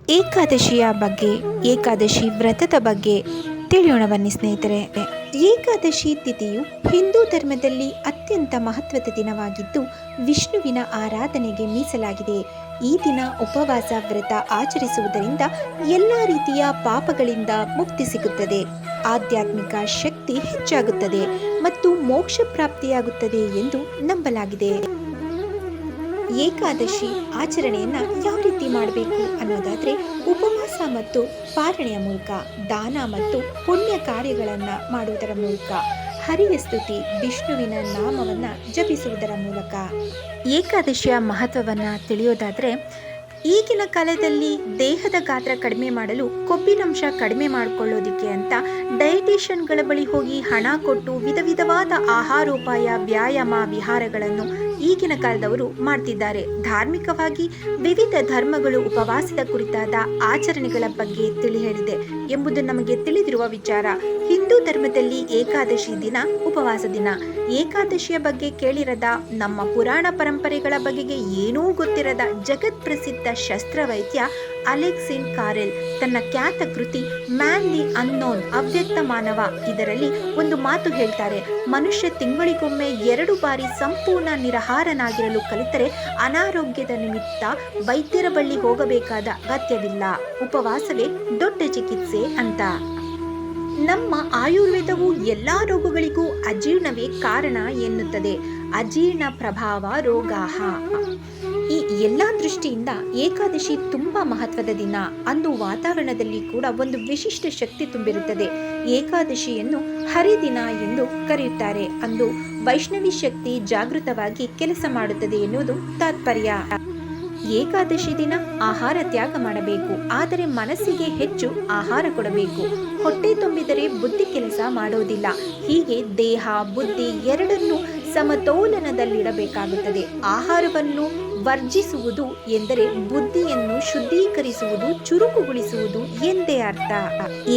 ಏಕಾದಶಿಯ ಬಗ್ಗೆ, ಏಕಾದಶಿ ವ್ರತದ ಬಗ್ಗೆ ತಿಳಿಯೋಣ ಬನ್ನಿ ಸ್ನೇಹಿತರೆ. ಏಕಾದಶಿ ತಿಥಿಯು ಹಿಂದೂ ಧರ್ಮದಲ್ಲಿ ಅತ್ಯಂತ ಮಹತ್ವದ ದಿನವಾಗಿದ್ದು ವಿಷ್ಣುವಿನ ಆರಾಧನೆಗೆ ಮೀಸಲಾಗಿದೆ. ಈ ದಿನ ಉಪವಾಸ ವ್ರತ ಆಚರಿಸುವುದರಿಂದ ಎಲ್ಲ ರೀತಿಯ ಪಾಪಗಳಿಂದ ಮುಕ್ತಿ ಸಿಗುತ್ತದೆ, ಆಧ್ಯಾತ್ಮಿಕ ಶಕ್ತಿ ಹೆಚ್ಚಾಗುತ್ತದೆ ಮತ್ತು ಮೋಕ್ಷ ಪ್ರಾಪ್ತಿಯಾಗುತ್ತದೆ ಎಂದು ನಂಬಲಾಗಿದೆ. ಏಕಾದಶಿ ಆಚರಣೆಯನ್ನು ಯಾವ ರೀತಿ ಮಾಡಬೇಕು ಅನ್ನೋದಾದರೆ, ಉಪವಾಸ ಮತ್ತು ಪಾರಣೆಯ ಮೂಲಕ, ದಾನ ಮತ್ತು ಪುಣ್ಯ ಕಾರ್ಯಗಳನ್ನು ಮಾಡುವುದರ ಮೂಲಕ, ಹರಿಯ ಸ್ತುತಿ ವಿಷ್ಣುವಿನ ನಾಮವನ್ನು ಜಪಿಸುವುದರ ಮೂಲಕ. ಏಕಾದಶಿಯ ಮಹತ್ವವನ್ನು ತಿಳಿಯೋದಾದರೆ, ಈಗಿನ ಕಾಲದಲ್ಲಿ ದೇಹದ ಗಾತ್ರ ಕಡಿಮೆ ಮಾಡಲು, ಕೊಬ್ಬಿನಂಶ ಕಡಿಮೆ ಮಾಡಿಕೊಳ್ಳೋದಕ್ಕೆ ಅಂತ ಡಯಟಿಷಿಯನ್ಗಳ ಬಳಿ ಹೋಗಿ ಹಣ ಕೊಟ್ಟು ವಿಧ ವಿಧವಾದ ಆಹಾರೋಪಾಯ, ವ್ಯಾಯಾಮ, ವಿಹಾರಗಳನ್ನು ಈಗಿನ ಕಾಲದವರು ಮಾಡ್ತಿದ್ದಾರೆ. ಧಾರ್ಮಿಕವಾಗಿ ವಿವಿಧ ಧರ್ಮಗಳು ಉಪವಾಸದ ಕುರಿತಾದ ಆಚರಣೆಗಳ ಬಗ್ಗೆ ತಿಳಿ ಹೇಳಿದೆ ಎಂಬುದು ನಮಗೆ ತಿಳಿದಿರುವ ವಿಚಾರ. ಹಿಂದೂ ಧರ್ಮದಲ್ಲಿ ಏಕಾದಶಿ ದಿನ ಉಪವಾಸ ದಿನ. ಏಕಾದಶಿಯ ಬಗ್ಗೆ ಕೇಳಿರದ, ನಮ್ಮ ಪುರಾಣ ಪರಂಪರೆಗಳ ಬಗೆಗೆ ಏನೂ ಗೊತ್ತಿರದ ಜಗತ್ ಪ್ರಸಿದ್ಧ ಶಸ್ತ್ರವೈದ್ಯ ಅಲೆಕ್ಸಿಸ್ ಕಾರೆಲ್ ತನ್ನ ಖ್ಯಾತ ಕೃತಿ ಮ್ಯಾನ್ ದಿ ಅನ್ನೋನ್, ಅವ್ಯಕ್ತ ಮಾನವ, ಇದರಲ್ಲಿ ಒಂದು ಮಾತು ಹೇಳ್ತಾರೆ: ಮನುಷ್ಯ ತಿಂಗಳಿಗೊಮ್ಮೆ 2 ಬಾರಿ ಸಂಪೂರ್ಣ ನಿರಾಹಾರನಾಗಿರಲು ಕಲಿತರೆ ಅನಾರೋಗ್ಯದ ನಿಮಿತ್ತ ವೈದ್ಯರ ಬಳಿ ಹೋಗಬೇಕಾದ ಅಗತ್ಯವಿಲ್ಲ. ಉಪವಾಸವೇ ದೊಡ್ಡ ಚಿಕಿತ್ಸೆ ಅಂತ. ನಮ್ಮ ಆಯುರ್ವೇದವು ಎಲ್ಲ ರೋಗಗಳಿಗೂ ಅಜೀರ್ಣವೇ ಕಾರಣ ಎನ್ನುತ್ತದೆ. ಅಜೀರ್ಣ ಪ್ರಭಾವ ರೋಗಾಹ. ಈ ಎಲ್ಲ ದೃಷ್ಟಿಯಿಂದ ಏಕಾದಶಿ ತುಂಬಾ ಮಹತ್ವದ ದಿನ. ಅಂದು ವಾತಾವರಣದಲ್ಲಿ ಕೂಡ ಒಂದು ವಿಶಿಷ್ಟ ಶಕ್ತಿ ತುಂಬಿರುತ್ತದೆ. ಏಕಾದಶಿಯನ್ನು ಹರಿದಿನ ಎಂದು ಕರೆಯುತ್ತಾರೆ. ಅಂದು ವೈಷ್ಣವಿ ಶಕ್ತಿ ಜಾಗೃತವಾಗಿ ಕೆಲಸ ಮಾಡುತ್ತದೆ ಎನ್ನುವುದು ತಾತ್ಪರ್ಯ. ಏಕಾದಶಿ ದಿನ ಆಹಾರ ತ್ಯಾಗ ಮಾಡಬೇಕು, ಆದರೆ ಮನಸ್ಸಿಗೆ ಹೆಚ್ಚು ಆಹಾರ ಕೊಡಬೇಕು. ಹೊಟ್ಟೆ ತುಂಬಿದರೆ ಬುದ್ಧಿ ಕೆಲಸ ಮಾಡೋದಿಲ್ಲ. ಹೀಗೆ ದೇಹ ಬುದ್ಧಿ ಎರಡನ್ನೂ ಸಮತೋಲನದಲ್ಲಿಡಬೇಕಾಗುತ್ತದೆ. ಆಹಾರವನ್ನು ವರ್ಜಿಸುವುದು ಎಂದರೆ ಬುದ್ಧಿಯನ್ನು ಶುದ್ಧೀಕರಿಸುವುದು, ಚುರುಕುಗೊಳಿಸುವುದು ಎಂದೇ ಅರ್ಥ.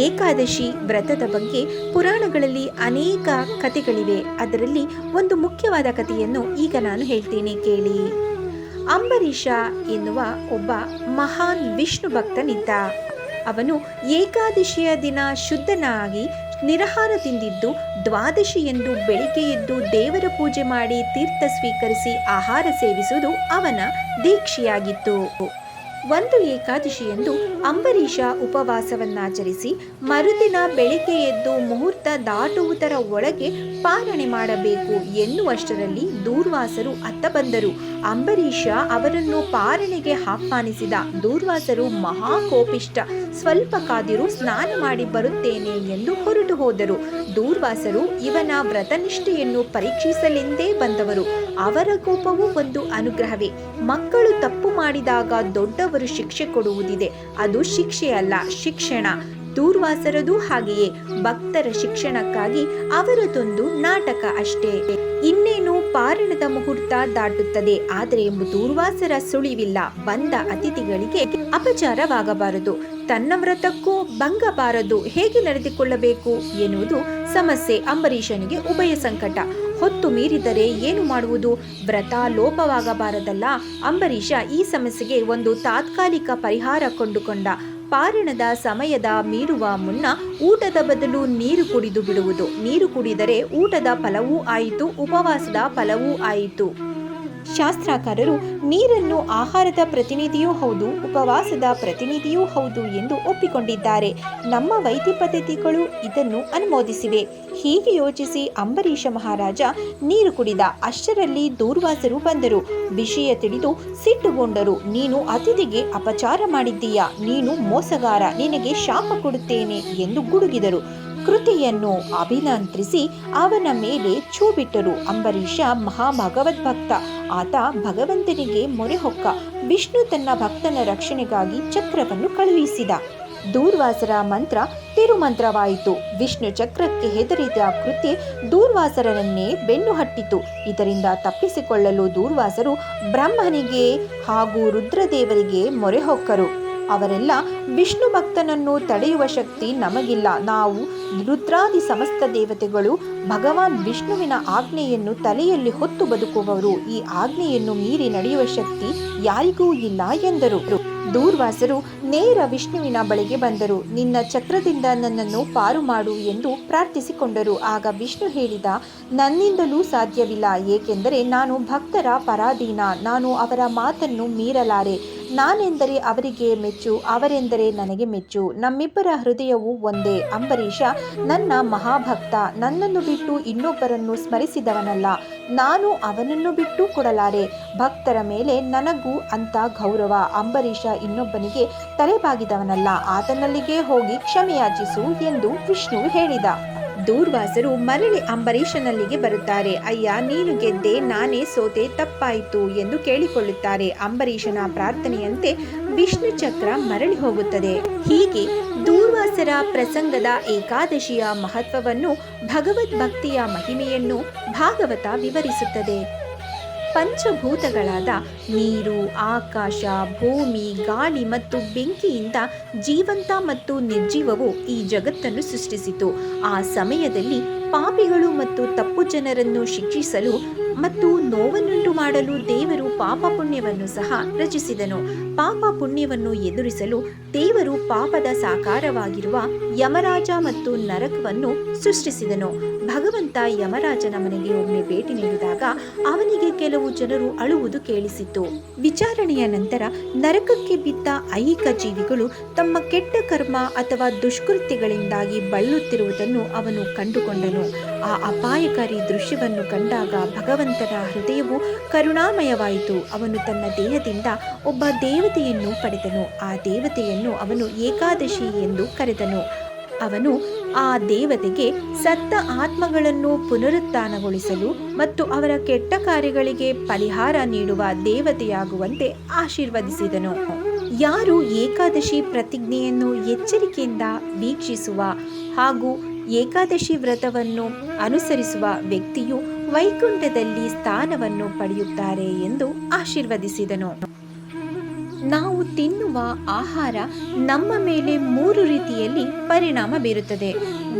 ಏಕಾದಶಿ ವ್ರತದ ಬಗ್ಗೆ ಪುರಾಣಗಳಲ್ಲಿ ಅನೇಕ ಕಥೆಗಳಿವೆ. ಅದರಲ್ಲಿ ಒಂದು ಮುಖ್ಯವಾದ ಕಥೆಯನ್ನು ಈಗ ನಾನು ಹೇಳ್ತೀನಿ, ಕೇಳಿ. ಅಂಬರೀಷ ಎನ್ನುವ ಒಬ್ಬ ಮಹಾನ್ ವಿಷ್ಣು ಭಕ್ತನಿದ್ದ. ಅವನು ಏಕಾದಶಿಯ ದಿನ ಶುದ್ಧನಾಗಿ ನಿರಾಹಾರ ತಿಂದಿದ್ದು, ದ್ವಾದಶಿ ಎಂದು ಬೆಳಿಗ್ಗೆ ಎದ್ದು ದೇವರ ಪೂಜೆ ಮಾಡಿ ತೀರ್ಥ ಸ್ವೀಕರಿಸಿ ಆಹಾರ ಸೇವಿಸುವುದು ಅವನ ದೀಕ್ಷೆಯಾಗಿತ್ತು. ಒಂದು ಏಕಾದಶಿಯಂದು ಅಂಬರೀಷ ಉಪವಾಸವನ್ನಾಚರಿಸಿ ಮರುದಿನ ಬೆಳಿಗ್ಗೆ ಎದ್ದು ಮುಹೂರ್ತ ದಾಟುವುದರ ಒಳಗೆ ಪಾರಣೆ ಮಾಡಬೇಕು ಎನ್ನುವಷ್ಟರಲ್ಲಿ ದೂರ್ವಾಸರು ಅತ್ತ ಬಂದರು. ಅಂಬರೀಷ ಅವರನ್ನು ಪಾರಣೆಗೆ ಆಹ್ವಾನಿಸಿದ. ದೂರ್ವಾಸರು ಮಹಾಕೋಪಿಷ್ಟ. ಸ್ವಲ್ಪ ಕಾದಿರು, ಸ್ನಾನ ಮಾಡಿ ಬರುತ್ತೇನೆ ಎಂದು ಹೊರಟು ಹೋದರು. ದೂರ್ವಾಸರು ಇವನ ವ್ರತನಿಷ್ಠೆಯನ್ನು ಪರೀಕ್ಷಿಸಲೆಂದೇ ಬಂದವರು. ಅವರ ಕೋಪವು ಒಂದು ಅನುಗ್ರಹವೇ. ಮಕ್ಕಳು ತಪ್ಪು ಮಾಡಿದಾಗ ದೊಡ್ಡವರು ಶಿಕ್ಷೆ ಕೊಡುವುದಿದೆ, ಅದು ಶಿಕ್ಷೆಯಲ್ಲ, ಶಿಕ್ಷಣ. ದೂರ್ವಾಸರದು ಹಾಗೆಯೇ. ಭಕ್ತರ ಶಿಕ್ಷಣಕ್ಕಾಗಿ ಅವರದೊಂದು ನಾಟಕ ಅಷ್ಟೇ. ಇನ್ನೇನು ಪಾರಣದ ಮುಹೂರ್ತ ದಾಟುತ್ತದೆ. ಆದರೆ ದೂರ್ವಾಸರ ಸುಳಿವಿಲ್ಲ. ಬಂದ ಅತಿಥಿಗಳಿಗೆ ಅಪಚಾರವಾಗಬಾರದು, ತನ್ನ ವ್ರತಕ್ಕೂ ಭಂಗಬಾರದು. ಹೇಗೆ ನಡೆದುಕೊಳ್ಳಬೇಕು ಎನ್ನುವುದು ಸಮಸ್ಯೆ. ಅಂಬರೀಷನಿಗೆ ಉಭಯ ಸಂಕಟ. ಹೊತ್ತು ಮೀರಿದರೆ ಏನು ಮಾಡುವುದು? ವ್ರತ ಲೋಪವಾಗಬಾರದಲ್ಲ. ಅಂಬರೀಷ ಈ ಸಮಸ್ಯೆಗೆ ಒಂದು ತಾತ್ಕಾಲಿಕ ಪರಿಹಾರ ಕೊಂಡುಕೊಂಡ. ಪಾರಣದ ಸಮಯದ ಮೀರುವ ಮುನ್ನ ಊಟದ ಬದಲು ನೀರು ಕುಡಿದು ಬಿಡುವುದು. ನೀರು ಕುಡಿದರೆ ಊಟದ ಫಲವೂ ಆಯಿತು, ಉಪವಾಸದ ಫಲವೂ ಆಯಿತು. ಶಾಸ್ತ್ರಕಾರರು ನೀರನ್ನು ಆಹಾರದ ಪ್ರತಿನಿಧಿಯೂ ಹೌದು, ಉಪವಾಸದ ಪ್ರತಿನಿಧಿಯೂ ಹೌದು ಎಂದು ಒಪ್ಪಿಕೊಂಡಿದ್ದಾರೆ. ನಮ್ಮ ವೈದ್ಯ ಪದ್ಧತಿಗಳು ಇದನ್ನು ಅನುಮೋದಿಸಿವೆ. ಹೀಗೆ ಯೋಚಿಸಿ ಅಂಬರೀಷ ಮಹಾರಾಜ ನೀರು ಕುಡಿದ. ಅಷ್ಟರಲ್ಲಿ ದೂರ್ವಾಸರು ಬಂದರು. ವಿಷಯ ತಿಳಿದು ಸಿಟ್ಟುಗೊಂಡರು. ನೀನು ಅತಿಥಿಗೆ ಅಪಚಾರ ಮಾಡಿದ್ದೀಯಾ, ನೀನು ಮೋಸಗಾರ, ನಿನಗೆ ಶಾಪ ಕೊಡುತ್ತೇನೆ ಎಂದು ಗುಡುಗಿದರು. ಕೃತಿಯನ್ನು ಅಭಿನಂತ್ರಿಸಿ ಅವನ ಮೇಲೆ ಛೂ ಬಿಟ್ಟರು. ಅಂಬರೀಷ ಮಹಾಭಗವದ್ಭಕ್ತ. ಆತ ಭಗವಂತನಿಗೆ ಮೊರೆ ಹೊಕ್ಕ. ವಿಷ್ಣು ತನ್ನ ಭಕ್ತನ ರಕ್ಷಣೆಗಾಗಿ ಚಕ್ರವನ್ನು ಕಳುಹಿಸಿದ. ದೂರ್ವಾಸರ ಮಂತ್ರ ತಿರುಮಂತ್ರವಾಯಿತು. ವಿಷ್ಣು ಚಕ್ರಕ್ಕೆ ಹೆದರಿದ ಕೃತ್ಯ ದೂರ್ವಾಸರನ್ನೇ ಬೆನ್ನು ಹಟ್ಟಿತು. ಇದರಿಂದ ತಪ್ಪಿಸಿಕೊಳ್ಳಲು ದೂರ್ವಾಸರು ಬ್ರಹ್ಮನಿಗೆ ಹಾಗೂ ರುದ್ರದೇವರಿಗೆ ಮೊರೆ ಹೊಕ್ಕರು. ಅವರೆಲ್ಲ, ವಿಷ್ಣು ಭಕ್ತನನ್ನು ತಡೆಯುವ ಶಕ್ತಿ ನಮಗಿಲ್ಲ. ನಾವು ರುದ್ರಾದಿ ಸಮಸ್ತ ದೇವತೆಗಳು ಭಗವಾನ್ ವಿಷ್ಣುವಿನ ಆಜ್ಞೆಯನ್ನು ತಲೆಯಲ್ಲಿ ಹೊತ್ತು ಬದುಕುವವರು. ಈ ಆಜ್ಞೆಯನ್ನು ಮೀರಿ ನಡೆಯುವ ಶಕ್ತಿ ಯಾರಿಗೂ ಇಲ್ಲ ಎಂದರು. ದೂರ್ವಾಸರು ನೇರ ವಿಷ್ಣುವಿನ ಬಳಿಗೆ ಬಂದರು. ನಿನ್ನ ಚಕ್ರದಿಂದ ನನ್ನನ್ನು ಪಾರು ಮಾಡು ಎಂದು ಪ್ರಾರ್ಥಿಸಿಕೊಂಡರು. ಆಗ ವಿಷ್ಣು ಹೇಳಿದ, ನನ್ನಿಂದಲೂ ಸಾಧ್ಯವಿಲ್ಲ, ಏಕೆಂದರೆ ನಾನು ಭಕ್ತರ ಪರಾಧೀನ. ನಾನು ಅವರ ಮಾತನ್ನು ಮೀರಲಾರೆ. ನಾನೆಂದರೆ ಅವರಿಗೆ ಮೆಚ್ಚು, ಅವರೆಂದರೆ ನನಗೆ ಮೆಚ್ಚು. ನಮ್ಮಿಬ್ಬರ ಹೃದಯವು ಒಂದೇ. ಅಂಬರೀಷ ನನ್ನ ಮಹಾಭಕ್ತ. ನನ್ನನ್ನು ಬಿಟ್ಟು ಇನ್ನೊಬ್ಬರನ್ನು ಸ್ಮರಿಸಿದವನಲ್ಲ. ನಾನು ಅವನನ್ನು ಬಿಟ್ಟು ಕೊಡಲಾರೆ. ಭಕ್ತರ ಮೇಲೆ ನನಗೂ ಅಂತ ಗೌರವ. ಅಂಬರೀಷ ಇನ್ನೊಬ್ಬನಿಗೆ ತಲೆಬಾಗಿದವನಲ್ಲ. ಆತನಲ್ಲಿಗೆ ಹೋಗಿ ಕ್ಷಮೆಯಾಚಿಸು ಎಂದು ವಿಷ್ಣು ಹೇಳಿದ. ದೂರ್ವಾಸರು ಮರಳಿ ಅಂಬರೀಷನಲ್ಲಿಗೆ ಬರುತ್ತಾರೆ. ಅಯ್ಯ, ನೀನು ಗೆದ್ದೆ, ನಾನೇ ಸೋತೆ, ತಪ್ಪಾಯಿತು ಎಂದು ಕೇಳಿಕೊಳ್ಳುತ್ತಾರೆ. ಅಂಬರೀಷನ ಪ್ರಾರ್ಥನೆಯಂತೆ ವಿಷ್ಣು ಚಕ್ರ ಮರಳಿ ಹೋಗುತ್ತದೆ. ಹೀಗೆ ದೂರ್ವಾಸರ ಪ್ರಸಂಗದ ಏಕಾದಶಿಯ ಮಹತ್ವವನ್ನು, ಭಗವದ್ಭಕ್ತಿಯ ಮಹಿಮೆಯನ್ನು ಭಾಗವತ ವಿವರಿಸುತ್ತದೆ. ಪಂಚಭೂತಗಳಾದ ನೀರು, ಆಕಾಶ, ಭೂಮಿ, ಗಾಳಿ ಮತ್ತು ಬೆಂಕಿಯಿಂದ ಜೀವಂತ ಮತ್ತು ನಿರ್ಜೀವವು ಈ ಜಗತ್ತನ್ನು ಸೃಷ್ಟಿಸಿತು. ಆ ಸಮಯದಲ್ಲಿ ಪಾಪಿಗಳು ಮತ್ತು ತಪ್ಪು ಜನರನ್ನು ಶಿಕ್ಷಿಸಲು ಮತ್ತು ನೋವನ್ನುಂಟು ಮಾಡಲು ದೇವರು ಪಾಪ ಪುಣ್ಯವನ್ನು ಸಹ ರಚಿಸಿದನು. ಪಾಪ ಪುಣ್ಯವನ್ನು ಎದುರಿಸಲು ದೇವರು ಪಾಪದ ಸಾಕಾರವಾಗಿರುವ ಯಮರಾಜ ಮತ್ತು ನರಕವನ್ನು ಸೃಷ್ಟಿಸಿದನು. ಭಗವಂತ ಯಮರಾಜನ ಮನೆಗೆ ಒಮ್ಮೆ ಭೇಟಿ ನೀಡಿದಾಗ ಅವನಿಗೆ ಕೆಲವು ಜನರು ಅಳುವುದು ಕೇಳಿಸಿತು. ವಿಚಾರಣೆಯ ನಂತರ ನರಕಕ್ಕೆ ಬಿದ್ದ ಐಹಿಕ ಜೀವಿಗಳು ತಮ್ಮ ಕೆಟ್ಟ ಕರ್ಮ ಅಥವಾ ದುಷ್ಕೃತ್ಯಗಳಿಂದಾಗಿ ಬಳಲುತ್ತಿರುವುದನ್ನು ಅವನು ಕಂಡುಕೊಂಡನು. ಆ ಅಪಾಯಕಾರಿ ದೃಶ್ಯವನ್ನು ಕಂಡಾಗ ಭಗವಂತನ ಹೃದಯವು ಕರುಣಾಮಯವಾಯಿತು. ಅವನು ತನ್ನ ದೇಹದಿಂದ ಒಬ್ಬ ದೇವತೆಯನ್ನು ಪಡೆದನು. ಆ ದೇವತೆಯನ್ನು ಅವನು ಏಕಾದಶಿ ಎಂದು ಕರೆದನು. ಅವನು ಆ ದೇವತೆಗೆ ಸತ್ತ ಆತ್ಮಗಳನ್ನು ಪುನರುತ್ಥಾನಗೊಳಿಸಲು ಮತ್ತು ಅವರ ಕೆಟ್ಟ ಕಾರ್ಯಗಳಿಗೆ ಪರಿಹಾರ ನೀಡುವ ದೇವತೆಯಾಗುವಂತೆ ಆಶೀರ್ವದಿಸಿದನು. ಯಾರು ಏಕಾದಶಿ ಪ್ರತಿಜ್ಞೆಯನ್ನು ಎಚ್ಚರಿಕೆಯಿಂದ ವೀಕ್ಷಿಸುವ ಹಾಗೂ ಏಕಾದಶಿ ವ್ರತವನ್ನು ಅನುಸರಿಸುವ ವ್ಯಕ್ತಿಯು ವೈಕುಂಠದಲ್ಲಿ ಸ್ಥಾನವನ್ನು ಪಡೆಯುತ್ತಾರೆ ಎಂದು ಆಶೀರ್ವದಿಸಿದನು. ನಾವು ತಿನ್ನುವ ಆಹಾರ ನಮ್ಮ ಮೇಲೆ 3 ರೀತಿಯಲ್ಲಿ ಪರಿಣಾಮ ಬೀರುತ್ತದೆ.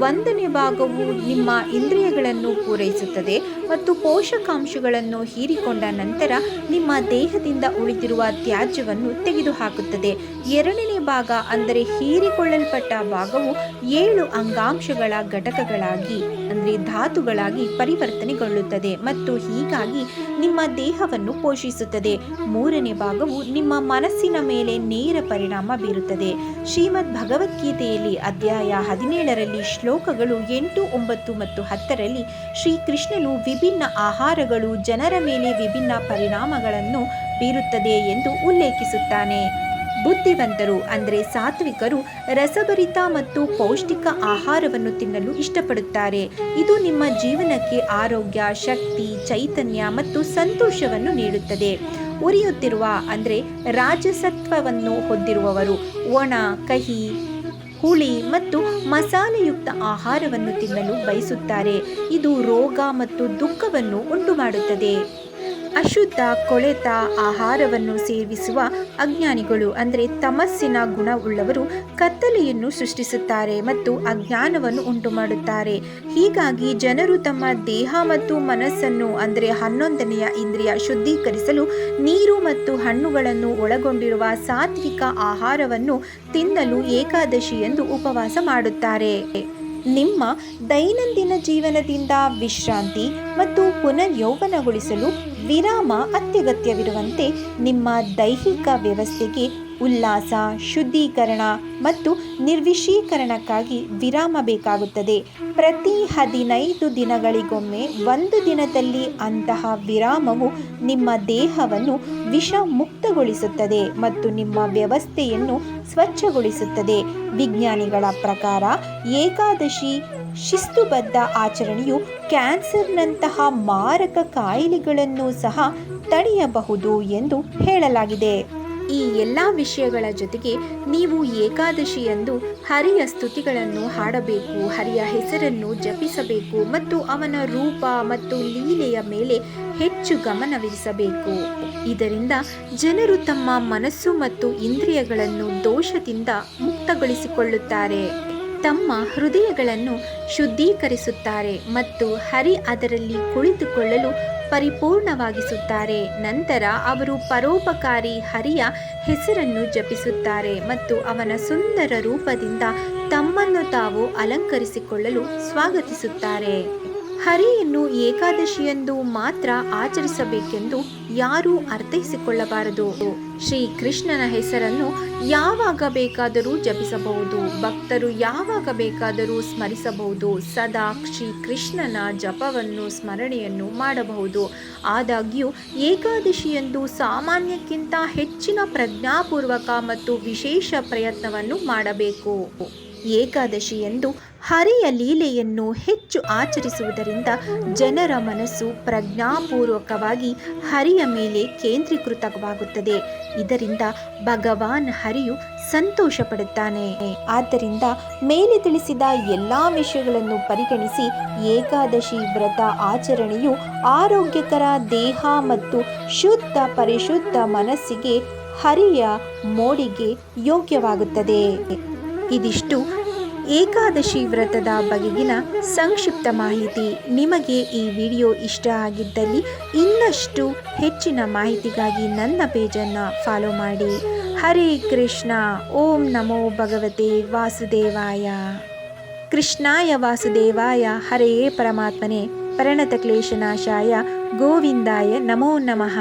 1ನೇ ಭಾಗವು ನಿಮ್ಮ ಇಂದ್ರಿಯಗಳನ್ನು ಪೂರೈಸುತ್ತದೆ ಮತ್ತು ಪೋಷಕಾಂಶಗಳನ್ನು ಹೀರಿಕೊಂಡ ನಂತರ ನಿಮ್ಮ ದೇಹದಿಂದ ಉಳಿದಿರುವ ತ್ಯಾಜ್ಯವನ್ನು ತೆಗೆದುಹಾಕುತ್ತದೆ. 2ನೇ ಭಾಗ ಅಂದರೆ ಹೀರಿಕೊಳ್ಳಲ್ಪಟ್ಟ ಭಾಗವು 7 ಅಂಗಾಂಶಗಳ ಘಟಕಗಳಾಗಿ ಅಂದರೆ ಧಾತುಗಳಾಗಿ ಪರಿವರ್ತನೆಗೊಳ್ಳುತ್ತದೆ ಮತ್ತು ಹೀಗಾಗಿ ನಿಮ್ಮ ದೇಹವನ್ನು ಪೋಷಿಸುತ್ತದೆ. 3ನೇ ಭಾಗವು ನಿಮ್ಮ ಮನಸ್ಸಿನ ಮೇಲೆ ನೇರ ಪರಿಣಾಮ ಬೀರುತ್ತದೆ. ಶ್ರೀಮದ್ ಭಗವದ್ಗೀತೆಯಲ್ಲಿ ಅಧ್ಯಾಯ 17ರಲ್ಲಿ ಶ್ಲೋಕಗಳು 8, 9 ಮತ್ತು 10ರಲ್ಲಿ ಶ್ರೀಕೃಷ್ಣನು ವಿಭಿನ್ನ ಆಹಾರಗಳು ಜನರ ಮೇಲೆ ವಿಭಿನ್ನ ಪರಿಣಾಮಗಳನ್ನು ಬೀರುತ್ತದೆ ಎಂದು ಉಲ್ಲೇಖಿಸುತ್ತಾನೆ. ಬುದ್ಧಿವಂತರು ಅಂದರೆ ಸಾತ್ವಿಕರು ರಸಭರಿತ ಮತ್ತು ಪೌಷ್ಟಿಕ ಆಹಾರವನ್ನು ತಿನ್ನಲು ಇಷ್ಟಪಡುತ್ತಾರೆ. ಇದು ನಿಮ್ಮ ಜೀವನಕ್ಕೆ ಆರೋಗ್ಯ, ಶಕ್ತಿ, ಚೈತನ್ಯ ಮತ್ತು ಸಂತೋಷವನ್ನು ನೀಡುತ್ತದೆ. ಉರಿಯುತ್ತಿರುವ ಅಂದರೆ ರಾಜಸತ್ವವನ್ನು ಹೊಂದಿರುವವರು ಒಣ, ಕಹಿ, ಹುಳಿ ಮತ್ತು ಮಸಾಲೆಯುಕ್ತ ಆಹಾರವನ್ನು ತಿನ್ನಲು ಬಯಸುತ್ತಾರೆ. ಇದು ರೋಗ ಮತ್ತು ದುಃಖವನ್ನು ಉಂಟುಮಾಡುತ್ತದೆ. ಅಶುದ್ಧ, ಕೊಳೆತ ಆಹಾರವನ್ನು ಸೇವಿಸುವ ಅಜ್ಞಾನಿಗಳು ಅಂದರೆ ತಮಸ್ಸಿನ ಗುಣವುಳ್ಳವರು ಕತ್ತಲೆಯನ್ನು ಸೃಷ್ಟಿಸುತ್ತಾರೆ ಮತ್ತು ಅಜ್ಞಾನವನ್ನು ಉಂಟುಮಾಡುತ್ತಾರೆ. ಹೀಗಾಗಿ ಜನರು ತಮ್ಮ ದೇಹ ಮತ್ತು ಮನಸ್ಸನ್ನು ಅಂದರೆ 11ನೆಯ ಇಂದ್ರಿಯ ಶುದ್ಧೀಕರಿಸಲು ನೀರು ಮತ್ತು ಹಣ್ಣುಗಳನ್ನು ಒಳಗೊಂಡಿರುವ ಸಾತ್ವಿಕ ಆಹಾರವನ್ನು ತಿನ್ನಲು ಏಕಾದಶಿ ಎಂದು ಉಪವಾಸ ಮಾಡುತ್ತಾರೆ. ನಿಮ್ಮ ದೈನಂದಿನ ಜೀವನದಿಂದ ವಿಶ್ರಾಂತಿ ಮತ್ತು ಪುನರ್ಯೌವನಗೊಳಿಸಲು ವಿರಾಮ ಅತ್ಯಗತ್ಯವಿರುವಂತೆ ನಿಮ್ಮ ದೈಹಿಕ ವ್ಯವಸ್ಥೆಗೆ ಉಲ್ಲಾಸ, ಶುದ್ಧೀಕರಣ ಮತ್ತು ನಿರ್ವಿಷೀಕರಣಕ್ಕಾಗಿ ವಿರಾಮ ಬೇಕಾಗುತ್ತದೆ. ಪ್ರತಿ 15 ದಿನಗಳಿಗೊಮ್ಮೆ 1 ದಿನದಲ್ಲಿ ಅಂತಹ ವಿರಾಮವು ನಿಮ್ಮ ದೇಹವನ್ನು ವಿಷಮುಕ್ತಗೊಳಿಸುತ್ತದೆ ಮತ್ತು ನಿಮ್ಮ ವ್ಯವಸ್ಥೆಯನ್ನು ಸ್ವಚ್ಛಗೊಳಿಸುತ್ತದೆ. ವಿಜ್ಞಾನಿಗಳ ಪ್ರಕಾರ ಏಕಾದಶಿ ಶಿಸ್ತುಬದ್ಧ ಆಚರಣೆಯು ಕ್ಯಾನ್ಸರ್ನಂತಹ ಮಾರಕ ಕಾಯಿಲೆಗಳನ್ನು ಸಹ ತಡೆಯಬಹುದು ಎಂದು ಹೇಳಲಾಗಿದೆ. ಈ ಎಲ್ಲ ವಿಷಯಗಳ ಜೊತೆಗೆ ನೀವು ಏಕಾದಶಿಯಂದು ಹರಿಯ ಸ್ತುತಿಗಳನ್ನು ಹಾಡಬೇಕು, ಹರಿಯ ಹೆಸರನ್ನು ಜಪಿಸಬೇಕು ಮತ್ತು ಅವನ ರೂಪ ಮತ್ತು ಲೀಲೆಯ ಮೇಲೆ ಹೆಚ್ಚು ಗಮನವಿರಿಸಬೇಕು. ಇದರಿಂದ ಜನರು ತಮ್ಮ ಮನಸ್ಸು ಮತ್ತು ಇಂದ್ರಿಯಗಳನ್ನು ದೋಷದಿಂದ ಮುಕ್ತಗೊಳಿಸಿಕೊಳ್ಳುತ್ತಾರೆ. ತಮ್ಮ ಹೃದಯಗಳನ್ನು ಶುದ್ಧೀಕರಿಸುತ್ತಾರೆ ಮತ್ತು ಹರಿ ಅದರಲ್ಲಿ ಕುಳಿತುಕೊಳ್ಳಲು ಪರಿಪೂರ್ಣವಾಗಿಸುತ್ತಾರೆ. ನಂತರ ಅವರು ಪರೋಪಕಾರಿ ಹರಿಯ ಹೆಸರನ್ನು ಜಪಿಸುತ್ತಾರೆ ಮತ್ತು ಅವನ ಸುಂದರ ರೂಪದಿಂದ ತಮ್ಮನ್ನು ತಾವು ಅಲಂಕರಿಸಿಕೊಳ್ಳಲು ಸ್ವಾಗತಿಸುತ್ತಾರೆ. ಹರಿಯನ್ನು ಏಕಾದಶಿಯಂದು ಮಾತ್ರ ಆಚರಿಸಬೇಕೆಂದು ಯಾರೂ ಅರ್ಥೈಸಿಕೊಳ್ಳಬಾರದು. ಶ್ರೀಕೃಷ್ಣನ ಹೆಸರನ್ನು ಯಾವಾಗ ಬೇಕಾದರೂ ಜಪಿಸಬಹುದು. ಭಕ್ತರು ಯಾವಾಗ ಬೇಕಾದರೂ ಸ್ಮರಿಸಬಹುದು. ಸದಾ ಶ್ರೀಕೃಷ್ಣನ ಜಪವನ್ನು ಸ್ಮರಣೆಯನ್ನು ಮಾಡಬಹುದು. ಆದಾಗ್ಯೂ ಏಕಾದಶಿಯಂದು ಸಾಮಾನ್ಯಕ್ಕಿಂತ ಹೆಚ್ಚಿನ ಪ್ರಜ್ಞಾಪೂರ್ವಕ ಮತ್ತು ವಿಶೇಷ ಪ್ರಯತ್ನವನ್ನು ಮಾಡಬೇಕು. ಏಕಾದಶಿಯಂದು ಹರಿಯ ಲೀಲೆಯನ್ನು ಹೆಚ್ಚು ಆಚರಿಸುವುದರಿಂದ ಜನರ ಮನಸ್ಸು ಪ್ರಜ್ಞಾಪೂರ್ವಕವಾಗಿ ಹರಿಯ ಮೇಲೆ ಕೇಂದ್ರೀಕೃತವಾಗುತ್ತದೆ. ಇದರಿಂದ ಭಗವಾನ್ ಹರಿಯು ಸಂತೋಷ ಪಡುತ್ತಾನೆ. ಆದ್ದರಿಂದ ಮೇಲೆ ತಿಳಿಸಿದ ಎಲ್ಲ ವಿಷಯಗಳನ್ನು ಪರಿಗಣಿಸಿ ಏಕಾದಶಿ ವ್ರತ ಆಚರಣೆಯು ಆರೋಗ್ಯಕರ ದೇಹ ಮತ್ತು ಶುದ್ಧ ಪರಿಶುದ್ಧ ಮನಸ್ಸಿಗೆ ಹರಿಯ ಮೋಡಿಗೆ ಯೋಗ್ಯವಾಗುತ್ತದೆ. ಇದಿಷ್ಟು ಏಕಾದಶಿ ವ್ರತದ ಬಗೆಗಿನ ಸಂಕ್ಷಿಪ್ತ ಮಾಹಿತಿ. ನಿಮಗೆ ಈ ವಿಡಿಯೋ ಇಷ್ಟ ಆಗಿದ್ದಲ್ಲಿ ಇನ್ನಷ್ಟು ಹೆಚ್ಚಿನ ಮಾಹಿತಿಗಾಗಿ ನನ್ನ ಪೇಜನ್ನು ಫಾಲೋ ಮಾಡಿ. ಹರೇ ಕೃಷ್ಣ. ಓಂ ನಮೋ ಭಗವತೆ ವಾಸುದೇವಾಯ. ಕೃಷ್ಣಾಯ ವಾಸುದೇವಾಯ ಹರೇ ಪರಮಾತ್ಮನೆ ಪ್ರಣತ ಕ್ಲೇಶನಾಶಾಯ ಗೋವಿಂದಾಯ ನಮೋ ನಮಃ.